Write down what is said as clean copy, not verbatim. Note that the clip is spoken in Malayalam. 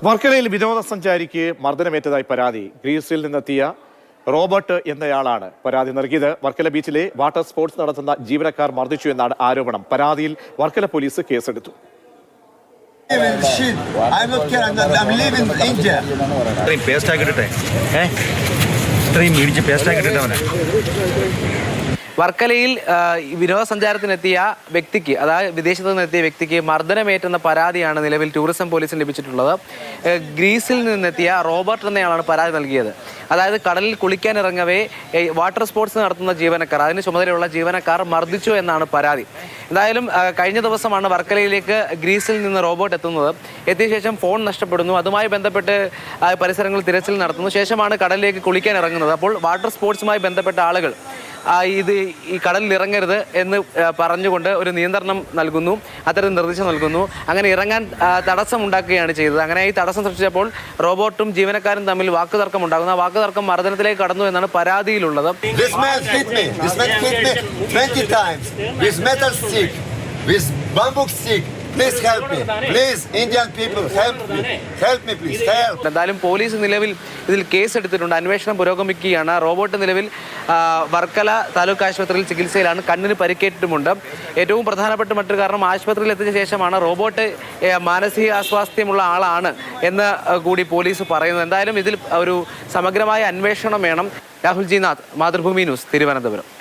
വർക്കലയിൽ വിനോദസഞ്ചാരിക്ക് മർദ്ദനമേറ്റതായി പരാതി. ഗ്രീസിൽ നിന്നെത്തിയ റോബർട്ട് എന്നയാളാണ് പരാതി നൽകിയത്. വർക്കല ബീച്ചിലെ വാട്ടർ സ്പോർട്സ് നടത്തുന്ന ജീവനക്കാർ മർദ്ദിച്ചു എന്നാണ് ആരോപണം. പരാതിയിൽ വർക്കല പോലീസ് കേസെടുത്തു. വർക്കലയിൽ വിനോദസഞ്ചാരത്തിനെത്തിയ വ്യക്തിക്ക്, അതായത് വിദേശത്ത് നിന്നെത്തിയ വ്യക്തിക്ക് മർദ്ദനമേറ്റെന്ന പരാതിയാണ് നിലവിൽ ടൂറിസം പോലീസിന് ലഭിച്ചിട്ടുള്ളത്. ഗ്രീസിൽ നിന്നെത്തിയ റോബർട്ട് എന്നയാളാണ് പരാതി നൽകിയത്. അതായത് കടലിൽ കുളിക്കാനിറങ്ങവേ വാട്ടർ സ്പോർട്സ് നടത്തുന്ന ജീവനക്കാർ, അതിന് ചുമതലയുള്ള ജീവനക്കാർ മർദ്ദിച്ചു എന്നാണ് പരാതി. എന്തായാലും കഴിഞ്ഞ ദിവസമാണ് വർക്കലയിലേക്ക് ഗ്രീസിൽ നിന്ന് റോബോട്ട് എത്തുന്നത്. എത്തിയ ശേഷം ഫോൺ നഷ്ടപ്പെടുന്നു. അതുമായി ബന്ധപ്പെട്ട് പരിസരങ്ങളിൽ തിരച്ചിൽ നടത്തുന്നു. ശേഷമാണ് കടലിലേക്ക് കുളിക്കാൻ ഇറങ്ങുന്നത്. അപ്പോൾ വാട്ടർ സ്പോർട്സുമായി ബന്ധപ്പെട്ട ആളുകൾ ഈ കടലിൽ ഇറങ്ങരുത് എന്ന് പറഞ്ഞുകൊണ്ട് ഒരു നിയന്ത്രണം നൽകുന്നു, അത്തരം നിർദ്ദേശം നൽകുന്നു. അങ്ങനെ ഇറങ്ങാൻ തടസ്സം ഉണ്ടാക്കുകയാണ് ചെയ്തത്. അങ്ങനെ ഈ തടസ്സം സൃഷ്ടിച്ചപ്പോൾ റോബോട്ടും ജീവനക്കാരും തമ്മിൽ വാക്കുതർക്കം ഉണ്ടാകുന്നു. ആ വാക്കുതർക്കം മർദ്ദനത്തിലേക്ക് കടന്നു എന്നാണ് പരാതിയിലുള്ളത്. Please help me. Please, Indian people, help me. Help me, please. Help. എന്തായാലും പോലീസ് നിലവിൽ ഇതിൽ കേസെടുത്തിട്ടുണ്ട്. അന്വേഷണം പുരോഗമിക്കുകയാണ്. റോബോട്ട് നിലവിൽ വർക്കല താലൂക്ക് ആശുപത്രിയിൽ ചികിത്സയിലാണ്. കണ്ണിന് പരിക്കേറ്റിട്ടുമുണ്ട്. ഏറ്റവും പ്രധാനപ്പെട്ട മറ്റൊരു കാരണം, ആശുപത്രിയിൽ എത്തിയ ശേഷമാണ് റോബോട്ട് മാനസിക അസ്വാസ്ഥ്യമുള്ള ആളാണ് എന്ന് കൂടി പോലീസ് പറയുന്നത്. എന്തായാലും ഇതിൽ ഒരു സമഗ്രമായ അന്വേഷണം വേണം. Rahul G Nath, Mathrubhumi news, Thiruvananthapuram.